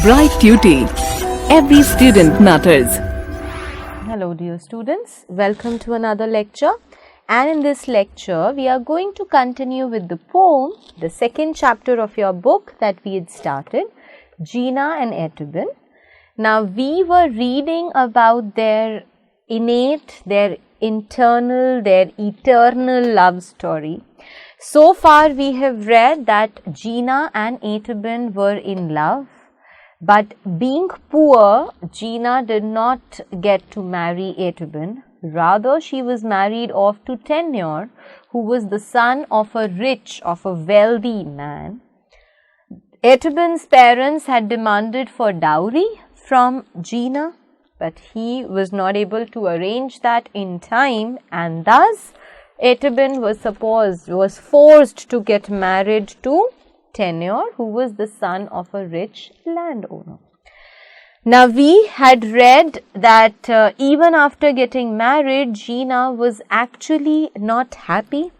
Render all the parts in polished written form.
Bright Duty. Every student matters. Hello dear students, welcome to another lecture, and in this lecture we are going to continue with the poem, the second chapter of your book that we had started, Jina and Etiben. Now we were reading about their innate, their internal, their eternal love story. So far we have read that Jina and Etiben were in love. But being poor, Jina did not get to marry Etiben. Rather, she was married off to Tenure, who was the son of a rich, of a wealthy man. Etiben's parents had demanded for dowry from Jina, but he was not able to arrange that in time, and thus Etiben was forced to get married to Tenure, who was the son of a rich landowner. Now we had read that even after getting married, Jina was actually not happy.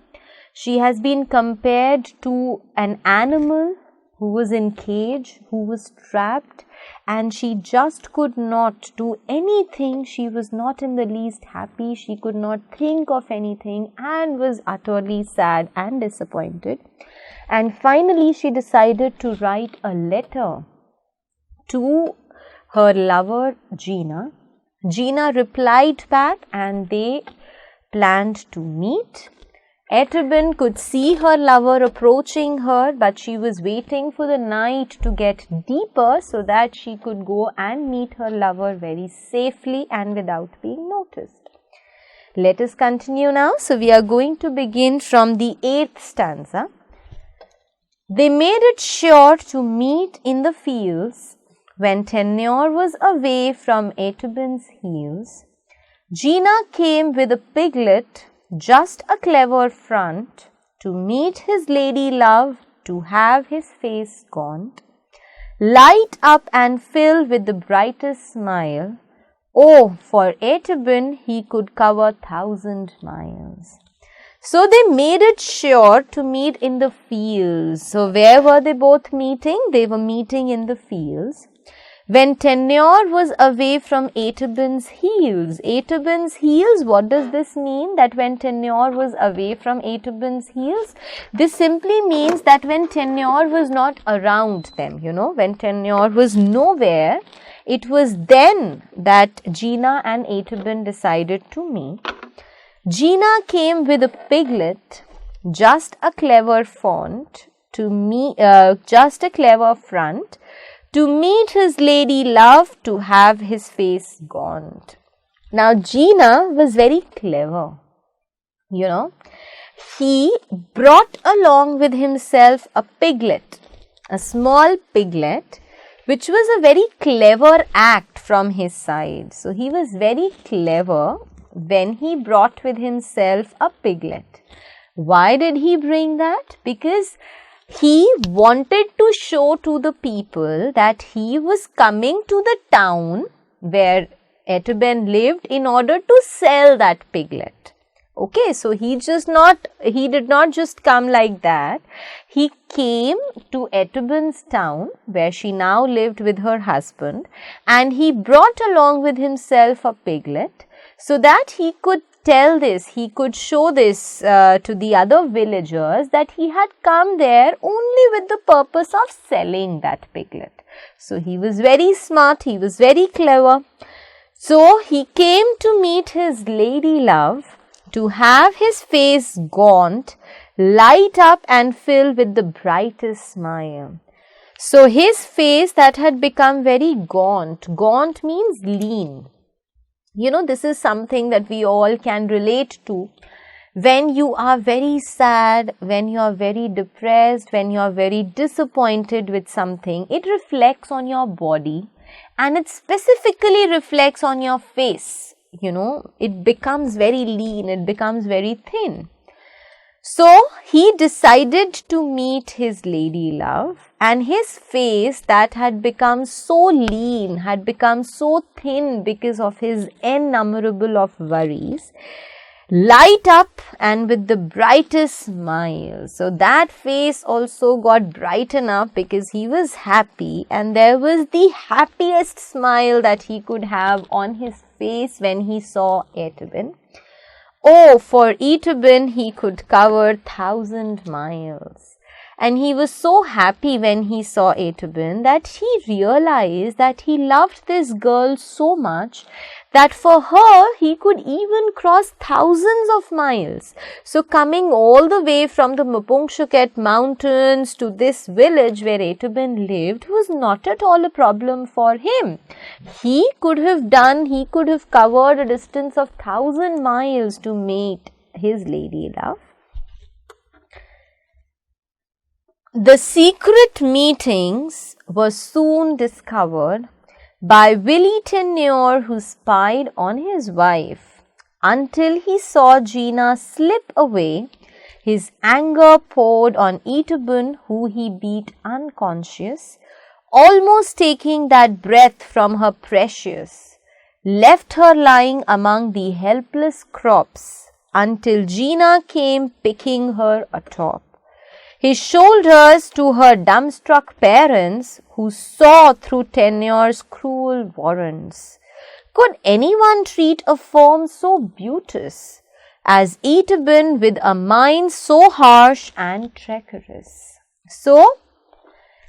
She has been compared to an animal who was in cage, who was trapped, and she just could not do anything. She was not in the least happy. She could not think of anything and was utterly sad and disappointed. And finally, she decided to write a letter to her lover, Jina. Jina replied back and they planned to meet. Etiben could see her lover approaching her, but she was waiting for the night to get deeper so that she could go and meet her lover very safely and without being noticed. Let us continue now. So, we are going to begin from the 8th stanza. They made it sure to meet in the fields when Tenure was away from Etiben's heels. Jina came with a piglet, just a clever front, to meet his lady love, to have his face gaunt, light up and fill with the brightest smile. Oh, for Etiben he could cover 1,000 miles. So they made it sure to meet in the fields. So where were they both meeting? They were meeting in the fields. When Tenure was away from Etiben's heels. Etiben's heels, what does this mean? That when Tenure was away from Etiben's heels? This simply means that when Tenure was not around them, when Tenure was nowhere, it was then that Jina and Etiben decided to meet. Jina came with a piglet, just a clever front, to meet his lady love, to have his face gaunt. Now Jina was very clever, He brought along with himself a piglet, a small piglet, which was a very clever act from his side. So he was very clever when he brought with himself a piglet. Why did he bring that? Because he wanted to show to the people that he was coming to the town where Etiben lived in order to sell that piglet. Okay, so he did not just come like that. He came to Etiben's town where she now lived with her husband, and he brought along with himself a piglet so that he could tell this, he could show this to the other villagers that he had come there only with the purpose of selling that piglet. So he was very smart, he was very clever. So he came to meet his lady love, to have his face gaunt, light up and fill with the brightest smile. So his face that had become very gaunt, gaunt means lean. This is something that we all can relate to. When you are very sad, when you are very depressed, when you are very disappointed with something, it reflects on your body and it specifically reflects on your face. It becomes very lean, it becomes very thin. So he decided to meet his lady love, and his face that had become so lean, had become so thin because of his innumerable of worries, light up and with the brightest smile. So that face also got brightened up because he was happy, and there was the happiest smile that he could have on his face when he saw Etiben. Oh, for Etiben he could cover 1,000 miles. And he was so happy when he saw Etiben that he realized that he loved this girl so much that for her he could even cross thousands of miles. So coming all the way from the Mapungshukhet mountains to this village where Etiben lived was not at all a problem for him. He could have covered a distance of 1,000 miles to meet his lady love. The secret meetings were soon discovered by Willie Tenure, who spied on his wife. Until he saw Jina slip away, his anger poured on Etiben, who he beat unconscious, almost taking that breath from her precious, left her lying among the helpless crops until Jina came picking her atop his shoulders to her dumbstruck parents, who saw through Tenure's cruel warrants. Could anyone treat a form so beauteous as Etiben with a mind so harsh and treacherous? So,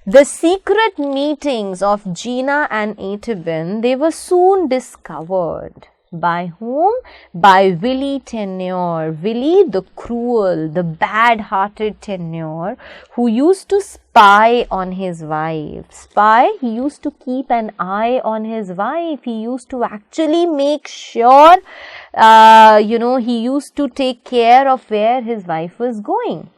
the secret meetings of Jina and Etiben, they were soon discovered. By whom? By Willie Tenure. Willie the cruel, the bad-hearted Tenure, who used to spy on his wife. He used to keep an eye on his wife. He used to actually make sure, he used to take care of where his wife was going.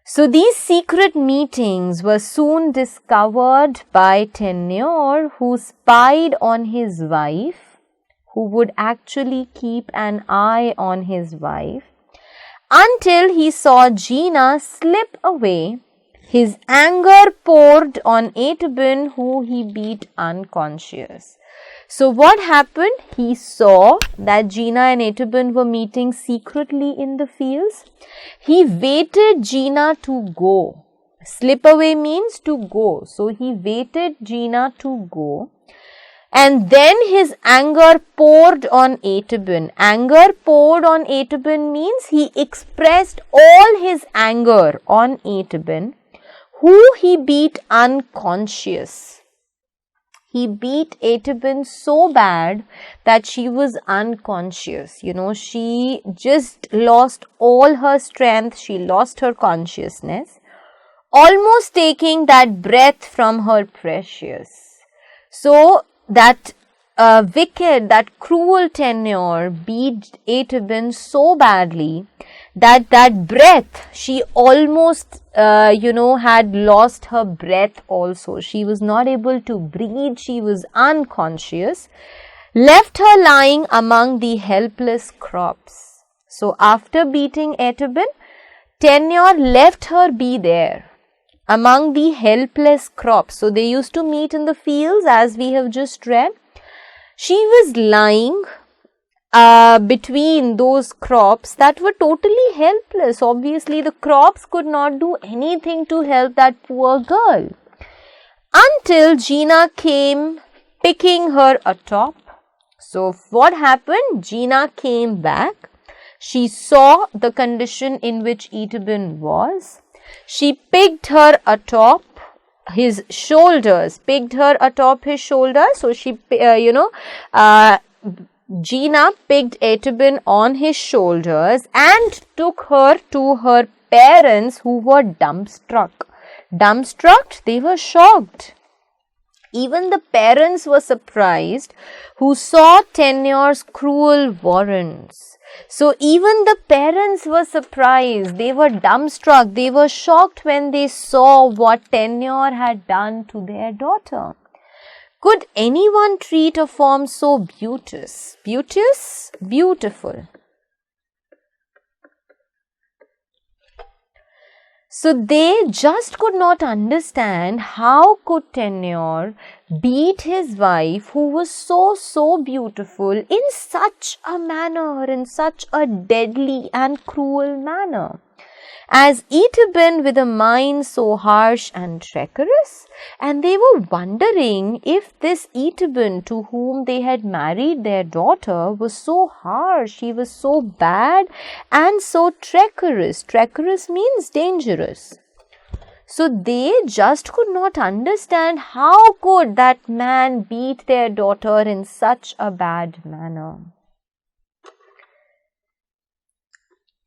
So these secret meetings were soon discovered by Tenure, who spied on his wife, who would actually keep an eye on his wife, until he saw Jina slip away. His anger poured on Etiben, who he beat unconscious. So what happened? He saw that Jina and Etiben were meeting secretly in the fields. He waited Jina to go. Slip away means to go. So he waited Jina to go. And then his anger poured on Etiben. Anger poured on Etiben means he expressed all his anger on Etiben, who he beat unconscious. He beat Etiben so bad that she was unconscious. She just lost all her strength. She lost her consciousness, almost taking that breath from her precious. So, that wicked, that cruel Tenure beat Etiben so badly that breath, she almost, had lost her breath also. She was not able to breathe. She was unconscious, left her lying among the helpless crops. So after beating Etiben, Tenure left her be there among the helpless crops. So they used to meet in the fields, as we have just read. She was lying between those crops that were totally helpless. Obviously, the crops could not do anything to help that poor girl. Until Jina came picking her atop. So what happened? Jina came back. She saw the condition in which Etiben was. She picked her atop his shoulders, So she, Jina picked Etiben on his shoulders and took her to her parents, who were dumbstruck. Dumbstruck, they were shocked. Even the parents were surprised, who saw Tenure's cruel warrants. So even the parents were surprised, they were dumbstruck, they were shocked when they saw what Tenure had done to their daughter. Could anyone treat a form so beauteous? Beauteous? Beautiful. So they just could not understand how could Tenure beat his wife, who was so beautiful, in such a manner, in such a deadly and cruel manner. As Etiben with a mind so harsh and treacherous, and they were wondering if this Etiben to whom they had married their daughter was so harsh, he was so bad and so treacherous. Treacherous means dangerous. So they just could not understand how could that man beat their daughter in such a bad manner.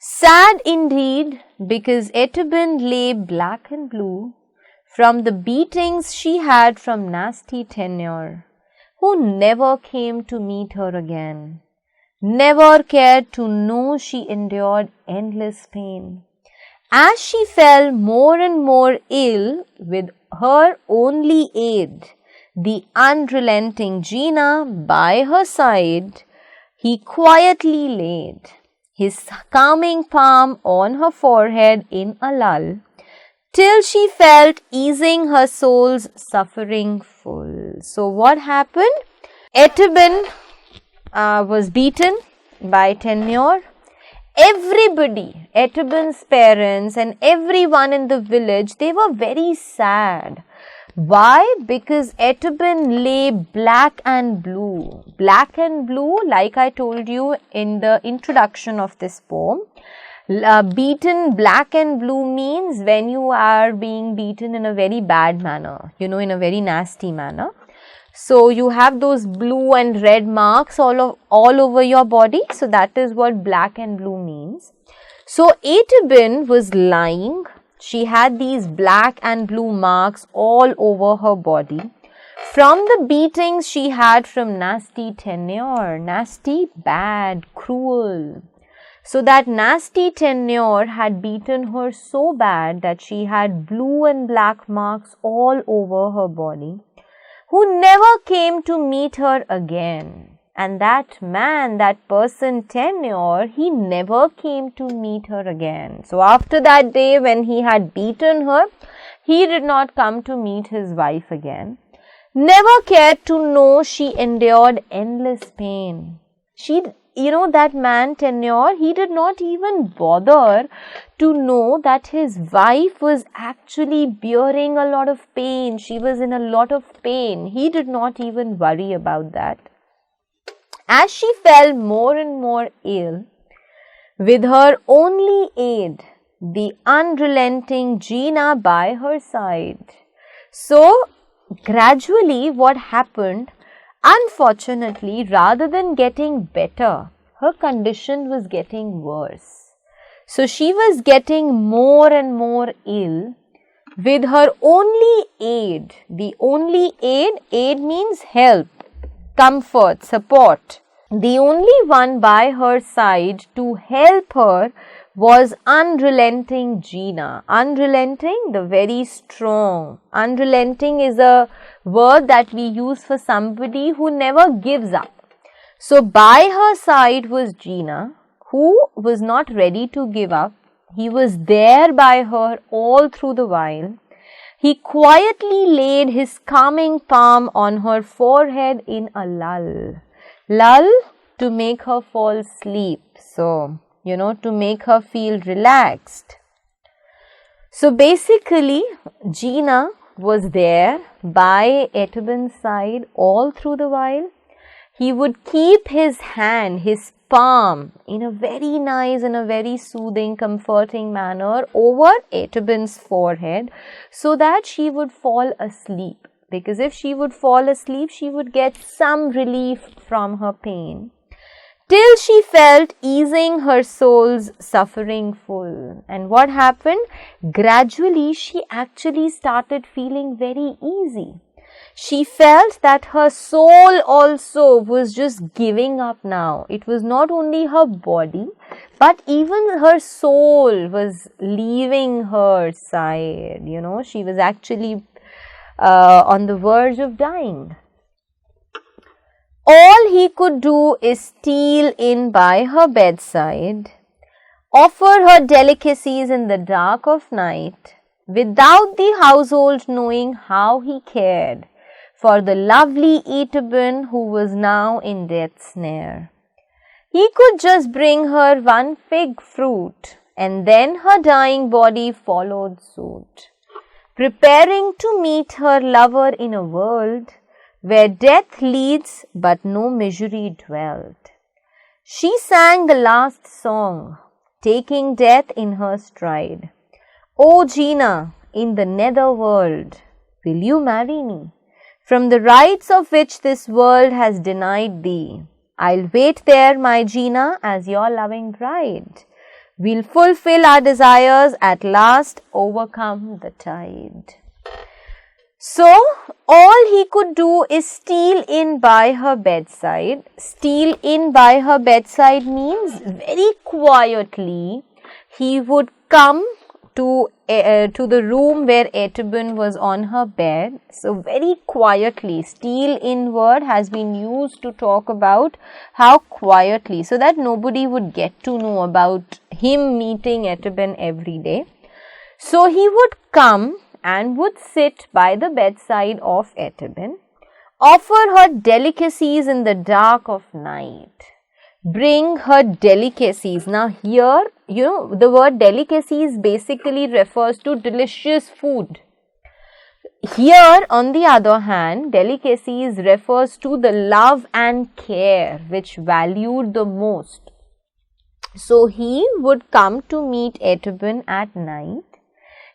Sad indeed, because Etiben lay black and blue from the beatings she had from nasty Tenure, who never came to meet her again, never cared to know she endured endless pain. As she fell more and more ill, with her only aid, the unrelenting Jina, by her side, he quietly laid his calming palm on her forehead in a lull, till she felt easing her soul's suffering full. So what happened? Etiben was beaten by Tenure. Everybody, Etiben's parents and everyone in the village, they were very sad. Why? Because Etiben lay black and blue. Black and blue, like I told you in the introduction of this poem, beaten black and blue means when you are being beaten in a very bad manner, in a very nasty manner. So you have those blue and red marks all over your body. So that is what black and blue means. So Etiben was lying. She had these black and blue marks all over her body from the beatings she had from nasty Tenure, nasty, bad, cruel. So that nasty Tenure had beaten her so bad that she had blue and black marks all over her body, who never came to meet her again. And that man, that person Tenure, he never came to meet her again. So after that day when he had beaten her, he did not come to meet his wife again. Never cared to know she endured endless pain. That man Tenure, he did not even bother to know that his wife was actually bearing a lot of pain. She was in a lot of pain. He did not even worry about that. As she fell more and more ill, with her only aid, the unrelenting Jina by her side. So, gradually what happened, unfortunately, rather than getting better, her condition was getting worse. So, she was getting more and more ill with her only aid. The only aid means help, comfort, support. The only one by her side to help her was unrelenting Jina. Unrelenting, the very strong. Unrelenting is a word that we use for somebody who never gives up. So by her side was Jina, who was not ready to give up. He was there by her all through the while. He quietly laid his calming palm on her forehead in a lull. Lull, to make her fall asleep. So, to make her feel relaxed. So basically, Jina was there by Etiben's side all through the while. He would keep his hand, his palm, in a very nice and a very soothing, comforting manner over Etiben's forehead so that she would fall asleep. Because if she would fall asleep, she would get some relief from her pain, till she felt easing her soul's suffering full. And what happened? Gradually, she actually started feeling very easy. She felt that her soul also was just giving up now. It was not only her body, but even her soul was leaving her side. She was actually on the verge of dying. All he could do is steal in by her bedside, offer her delicacies in the dark of night, without the household knowing how he cared for the lovely Etiben who was now in death's snare. He could just bring her one fig fruit, and then her dying body followed suit, preparing to meet her lover in a world where death leads but no misery dwelt. She sang the last song, taking death in her stride. O Jina, in the nether world, will you marry me? From the rights of which this world has denied thee, I'll wait there, my Jina, as your loving bride. We'll fulfill our desires, at last overcome the tide. So, all he could do is steal in by her bedside. Steal in by her bedside means very quietly he would come to the room where Etiben was on her bed. So, very quietly, steal in word has been used to talk about how quietly, so that nobody would get to know about him meeting Etiben every day. So, he would come and would sit by the bedside of Etiben, offer her delicacies in the dark of night, bring her delicacies. Now here, the word delicacies basically refers to delicious food. Here, on the other hand, delicacies refers to the love and care which valued the most. So, he would come to meet Etiben at night.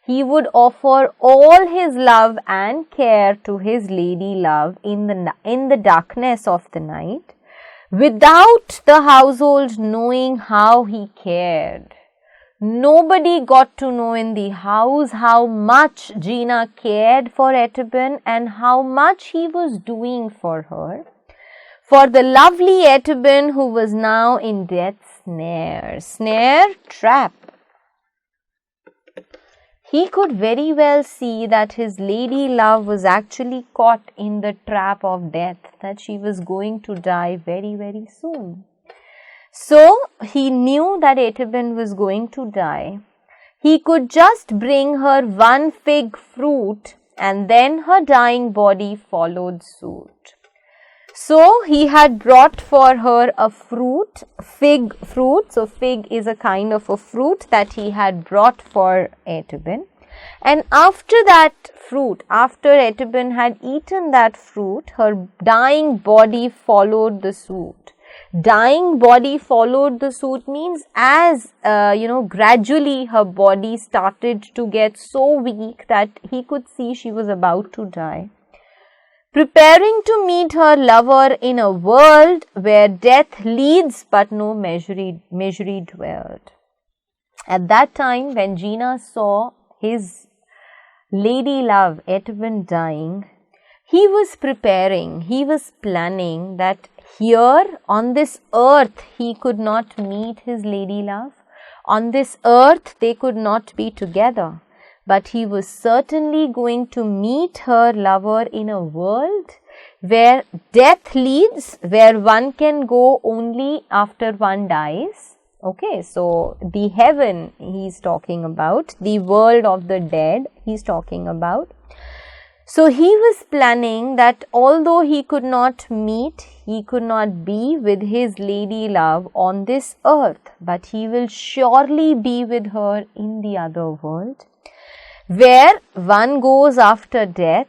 He would offer all his love and care to his lady love in the darkness of the night, without the household knowing how he cared. Nobody got to know in the house how much Jina cared for Etiben and how much he was doing for her, for the lovely Etiben who was now in death's snare, trap. He could very well see that his lady love was actually caught in the trap of death, that she was going to die very, very soon. So, he knew that Etiben was going to die. He could just bring her one fig fruit, and then her dying body followed suit. So, he had brought for her a fruit, fig fruit. So, fig is a kind of a fruit that he had brought for Etiben. And after that fruit, after Etiben had eaten that fruit, her dying body followed the suit. Dying body followed the suit means as, gradually her body started to get so weak that he could see she was about to die, preparing to meet her lover in a world where death leads but no misery dwelt. At that time, when Jina saw his lady love Etiben dying, he was preparing, he was planning that here on this earth he could not meet his lady love. On this earth they could not be together. But he was certainly going to meet her lover in a world where death leads, where one can go only after one dies. Okay, so the heaven he is talking about, the world of the dead he is talking about. So he was planning that although he could not meet, he could not be with his lady love on this earth, but he will surely be with her in the other world, where one goes after death,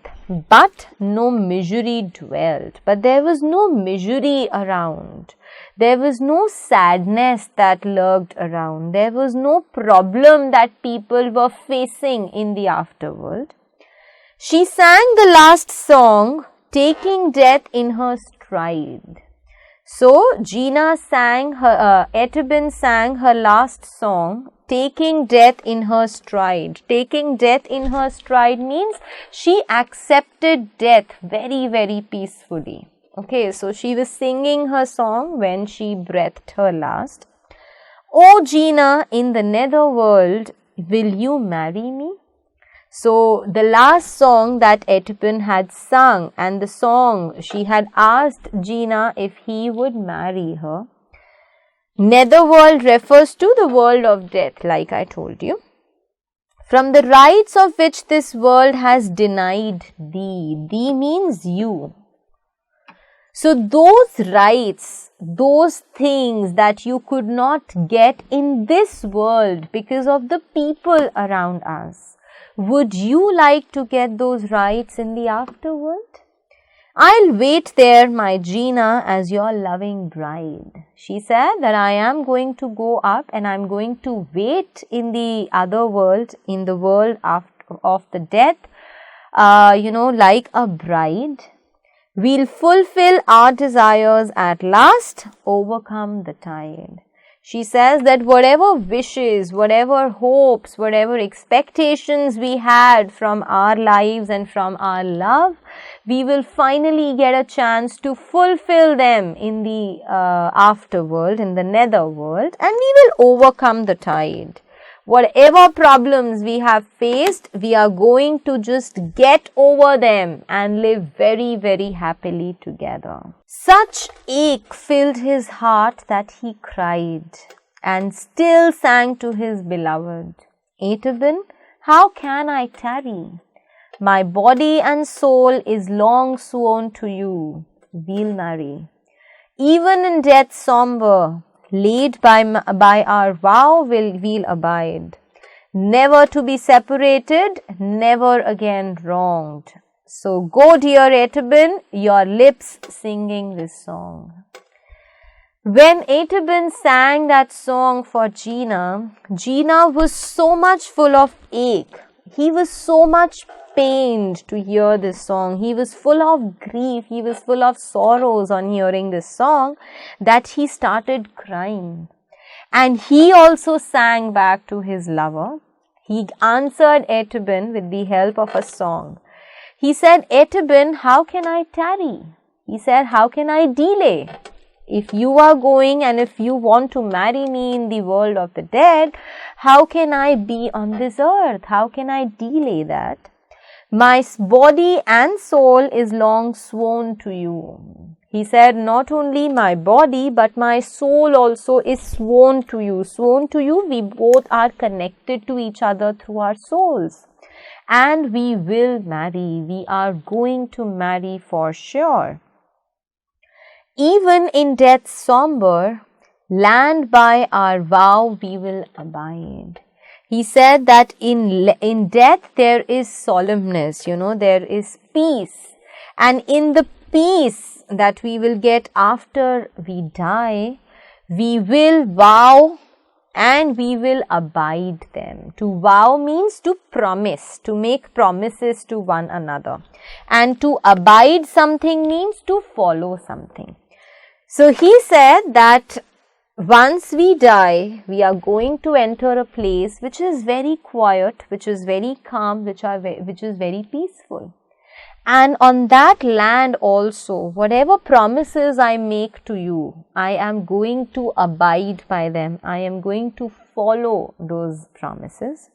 but no misery dwelt. But there was no misery around. There was no sadness that lurked around. There was no problem that people were facing in the afterworld. She sang the last song, taking death in her stride. So, Jina sang Etiben sang her last song, taking death in her stride. Taking death in her stride means she accepted death very, very peacefully. Okay, so she was singing her song when she breathed her last. O Jina, in the nether world, will you marry me? So, the last song that Etiben had sung, and the song she had asked Jina if he would marry her. Netherworld refers to the world of death, like I told you. From the rights of which this world has denied thee. Thee means you. So those rights, those things that you could not get in this world because of the people around us, would you like to get those rights in the afterworld? I'll wait there, my Jina, as your loving bride. She said that I am going to go up and I'm going to wait in the other world, in the world of the death, like a bride. We'll fulfill our desires at last, overcome the tide. She says that whatever wishes, whatever hopes, whatever expectations we had from our lives and from our love, we will finally get a chance to fulfill them in the afterworld, in the netherworld, and we will overcome the tide. Whatever problems we have faced, we are going to just get over them and live very, very happily together. Such ache filled his heart that he cried and still sang to his beloved. Etiben, how can I tarry? My body and soul is long sworn to you. We'll marry. Even in death sombre, laid by our vow we'll abide, never to be separated, never again wronged. So go, dear Etiben, your lips singing this song. When Etiben sang that song for Jina, Jina was so much full of ache. He was so much pained to hear this song. He was full of grief. He was full of sorrows on hearing this song that he started crying. And he also sang back to his lover. He answered Etiben with the help of a song. He said, Etiben, how can I tarry? He said, how can I delay? If you are going and if you want to marry me in the world of the dead, how can I be on this earth? How can I delay that? My body and soul is long sworn to you. He said, not only my body, but my soul also is sworn to you. Sworn to you, we both are connected to each other through our souls. And we will marry. We are going to marry for sure. Even in death's sombre, land by our vow we will abide. He said that in death there is solemnness, there is peace. And in the peace that we will get after we die, we will vow and we will abide them. To vow means to promise, to make promises to one another. And to abide something means to follow something. So he said that once we die, we are going to enter a place which is very quiet, which is very calm, which is very peaceful. And on that land also, whatever promises I make to you, I am going to abide by them. I am going to follow those promises.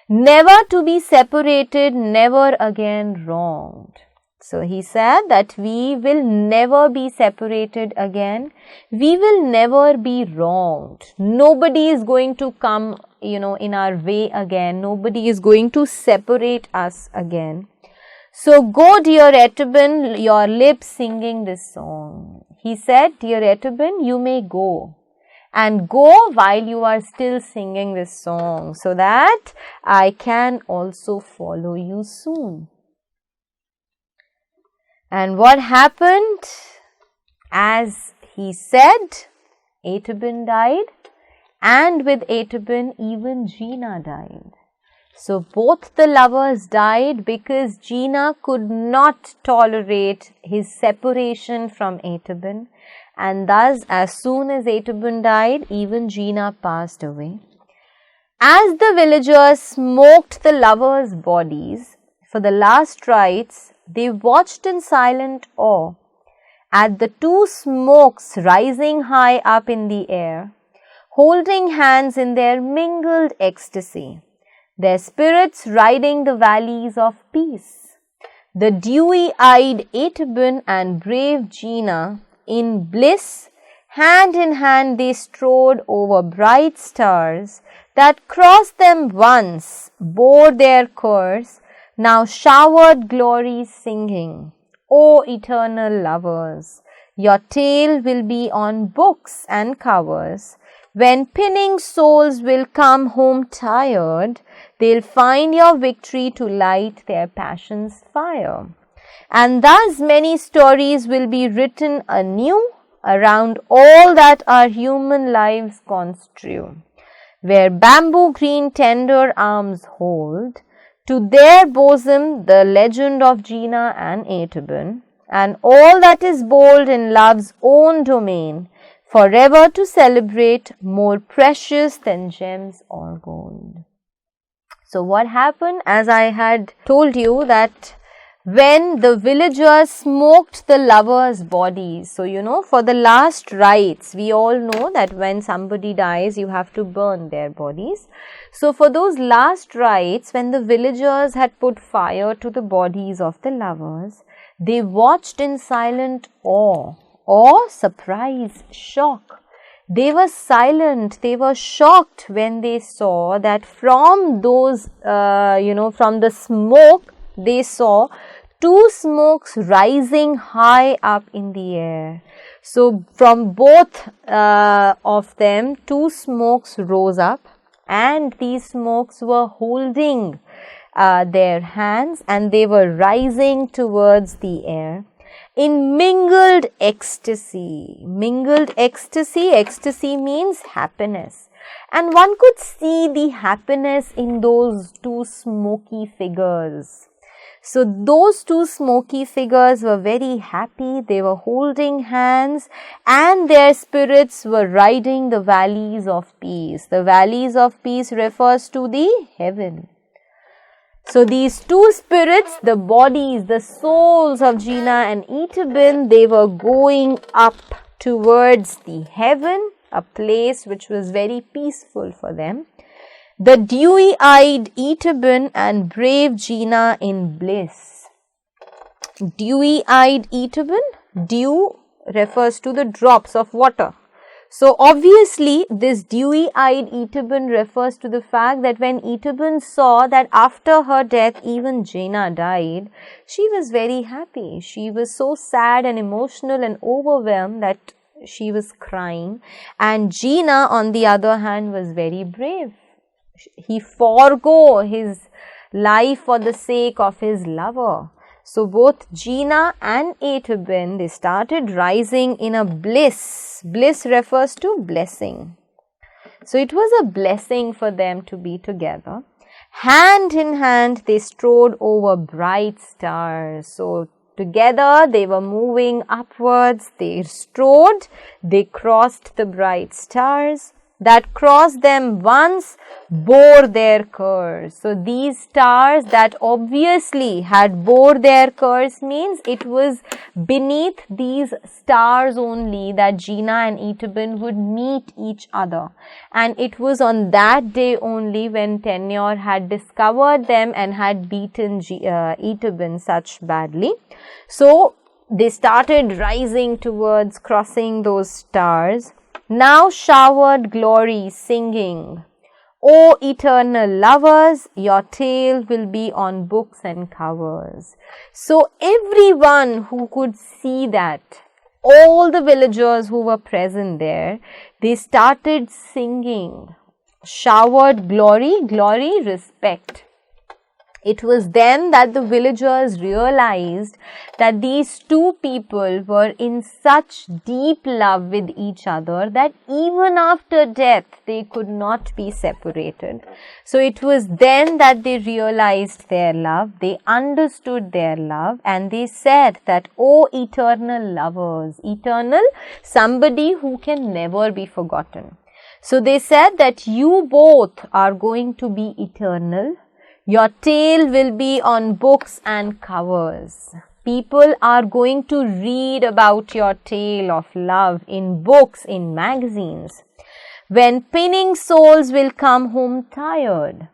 Never to be separated, never again wronged. So he said that we will never be separated again. We will never be wronged. Nobody is going to come, in our way again. Nobody is going to separate us again. So go, dear Etiben, your lips singing this song. He said, dear Etiben, you may go. And go while you are still singing this song, so that I can also follow you soon. And what happened? As he said, Etiben died, and with Etiben even Jina died. So both the lovers died because Jina could not tolerate his separation from Etiben, and thus as soon as Etiben died, even Jina passed away. As the villagers smoked the lovers' bodies for the last rites, they watched in silent awe at the two smokes rising high up in the air, holding hands in their mingled ecstasy, their spirits riding the valleys of peace. The dewy-eyed Etiben and brave Jina, in bliss, Hand in hand they strode over bright stars that crossed them once, bore their course, now showered glory singing. O eternal lovers, your tale will be on books and covers. When pinning souls will come home tired, they'll find your victory to light their passion's fire. And thus many stories will be written anew around all that our human lives construe. Where bamboo green tender arms hold, to their bosom the legend of Jina and Etiben, and all that is bold in love's own domain, forever to celebrate, more precious than gems or gold. So what happened, as I had told you, that when the villagers smoked the lovers' bodies, so for the last rites, we all know that when somebody dies, you have to burn their bodies. So for those last rites, when the villagers had put fire to the bodies of the lovers, they watched in silent awe, surprise, shock. They were silent, they were shocked when they saw that from those, from the smoke, they saw two smokes rising high up in the air. So from both of them, two smokes rose up, and these smokes were holding their hands, and they were rising towards the air in mingled ecstasy. Mingled ecstasy, ecstasy means happiness. And one could see the happiness in those two smoky figures. So those two smoky figures were very happy, they were holding hands, and their spirits were riding the valleys of peace. The valleys of peace refers to the heaven. So these two spirits, the bodies, the souls of Jina and Etiben, they were going up towards the heaven, a place which was very peaceful for them. The dewy-eyed Etiben and brave Jina in bliss. Dewy-eyed Etiben, dew refers to the drops of water. So obviously this dewy-eyed Etiben refers to the fact that when Etiben saw that after her death even Jina died, she was very happy. She was so sad and emotional and overwhelmed that she was crying. And Jina, on the other hand, was very brave. He forego his life for the sake of his lover. So both Jina and Etiben, they started rising in a bliss. Bliss refers to blessing. So it was a blessing for them to be together. Hand in hand, they strode over bright stars. So together, they were moving upwards. They strode, they crossed the bright stars. That crossed them once, bore their curse. So these stars that obviously had bore their curse means it was beneath these stars only that Jina and Etiben would meet each other. And it was on that day only when Tenure had discovered them and had beaten Etiben such badly. So they started rising towards crossing those stars. Now showered glory singing, O eternal lovers, your tale will be on books and covers. So everyone who could see that, all the villagers who were present there, they started singing, showered glory, glory, respect. It was then that the villagers realized that these two people were in such deep love with each other that even after death they could not be separated. So it was then that they realized their love, they understood their love, and they said that, O eternal lovers, eternal, somebody who can never be forgotten. So they said that you both are going to be eternal. Your tale will be on books and covers. People are going to read about your tale of love in books, in magazines. When pinning souls will come home tired,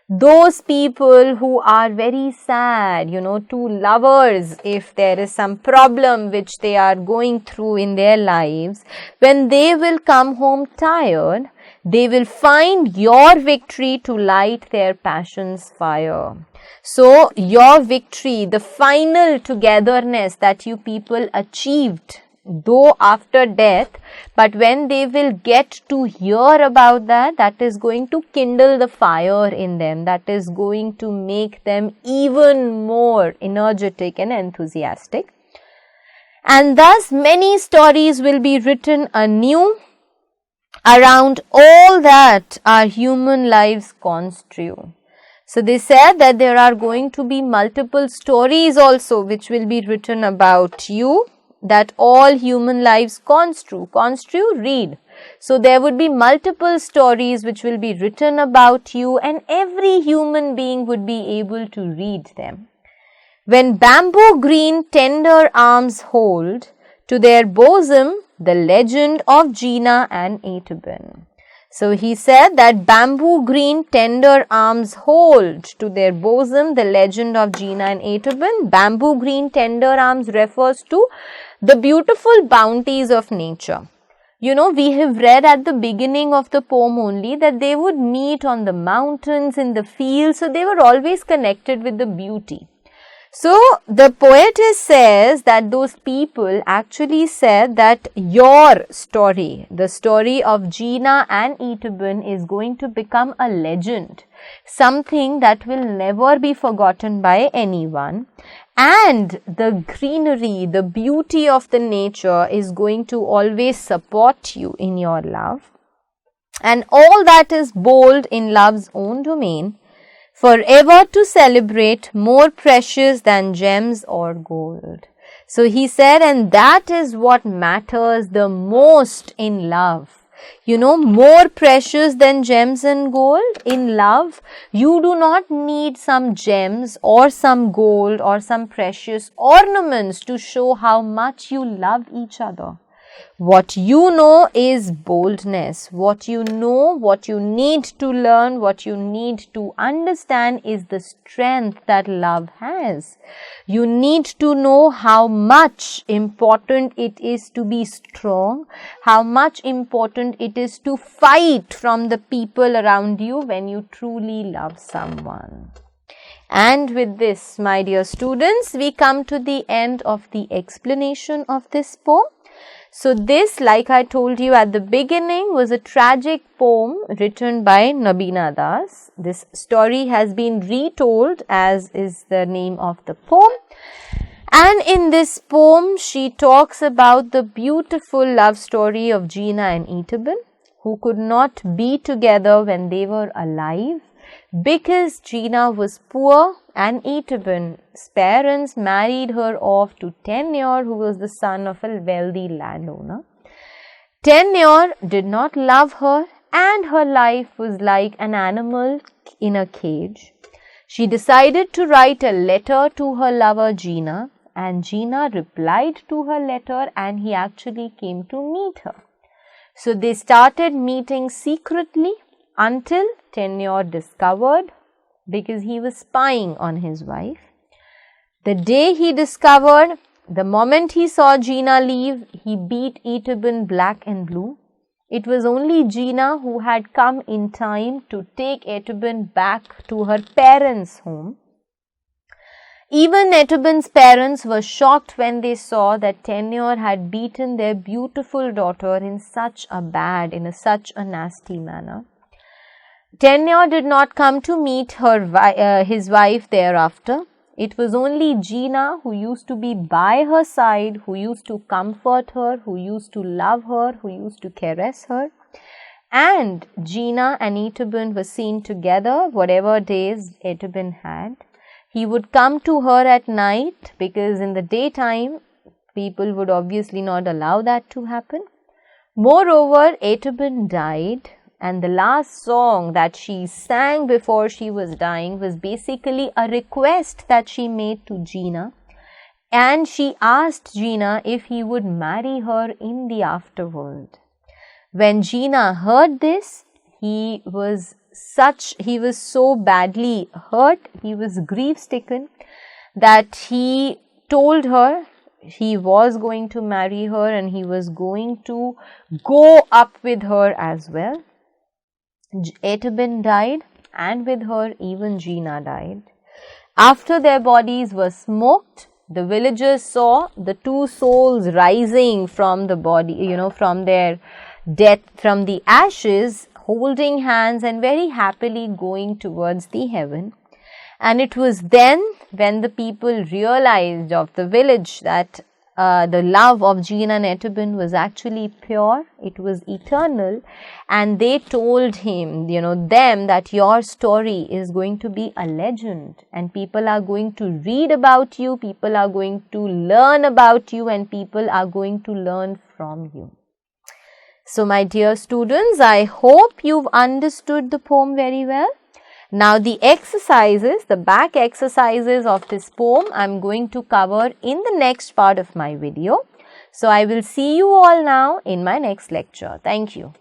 Those people who are very sad, two lovers, if there is some problem which they are going through in their lives, when they will come home tired, they will find your victory to light their passion's fire. So, your victory, the final togetherness that you people achieved, though after death, but when they will get to hear about that, that is going to kindle the fire in them, that is going to make them even more energetic and enthusiastic. And thus many stories will be written anew around all that our human lives constitute. So they said that there are going to be multiple stories also which will be written about you, that all human lives construe, read. So there would be multiple stories which will be written about you, and every human being would be able to read them. When bamboo green tender arms hold to their bosom the legend of Jina and Etiben. So he said that bamboo green tender arms hold to their bosom the legend of Jina and Etiben. Bamboo green tender arms refers to the beautiful bounties of nature. We have read at the beginning of the poem only that they would meet on the mountains, in the fields, so they were always connected with the beauty. So the poetess says that those people actually said that your story, the story of Jina and Etiben, is going to become a legend, something that will never be forgotten by anyone. And the greenery, the beauty of the nature is going to always support you in your love. And all that is bold in love's own domain, forever to celebrate, more precious than gems or gold. So he said, and that is what matters the most in love. More precious than gems and gold. In love, you do not need some gems or some gold or some precious ornaments to show how much you love each other. What you know is boldness. What you know, what you need to learn, what you need to understand is the strength that love has. You need to know how much important it is to be strong, how much important it is to fight from the people around you when you truly love someone. And with this, my dear students, we come to the end of the explanation of this poem. So this, like I told you at the beginning, was a tragic poem written by Nabina Das. This story has been retold, as is the name of the poem. And in this poem, she talks about the beautiful love story of Jina and Etiben, who could not be together when they were alive, because Jina was poor and Etiben's parents married her off to Tenure, who was the son of a wealthy landowner. Tenure did not love her, and her life was like an animal in a cage. She decided to write a letter to her lover Jina, and Jina replied to her letter, and he actually came to meet her. So they started meeting secretly until Tenure discovered, because he was spying on his wife. The day he discovered, the moment he saw Jina leave, he beat Etiben black and blue. It was only Jina who had come in time to take Etiben back to her parents' home. Even Etiben's parents were shocked when they saw that Tenure had beaten their beautiful daughter in such a nasty manner. Tenure did not come to meet his wife thereafter. It was only Jina who used to be by her side, who used to comfort her, who used to love her, who used to caress her. And Jina and Etiben were seen together whatever days Etiben had. He would come to her at night, because in the daytime people would obviously not allow that to happen. Moreover, Etiben died, and the last song that she sang before she was dying was basically a request that she made to Jina, and she asked Jina if he would marry her in the afterworld. When Jina heard this, he was he was so badly hurt, he was grief stricken, that he told her he was going to marry her and he was going to go up with her as well. Etiben died, and with her even Jina died. After their bodies were smoked, the villagers saw the two souls rising from the body, from their death, from the ashes, holding hands and very happily going towards the heaven. And it was then when the people realized of the village that the love of Jina and Etiben was actually pure, it was eternal, and they told him, them, that your story is going to be a legend and people are going to read about you, people are going to learn about you, and people are going to learn from you. So my dear students, I hope you've understood the poem very well. Now the exercises, the back exercises of this poem, I am going to cover in the next part of my video. So I will see you all now in my next lecture. Thank you.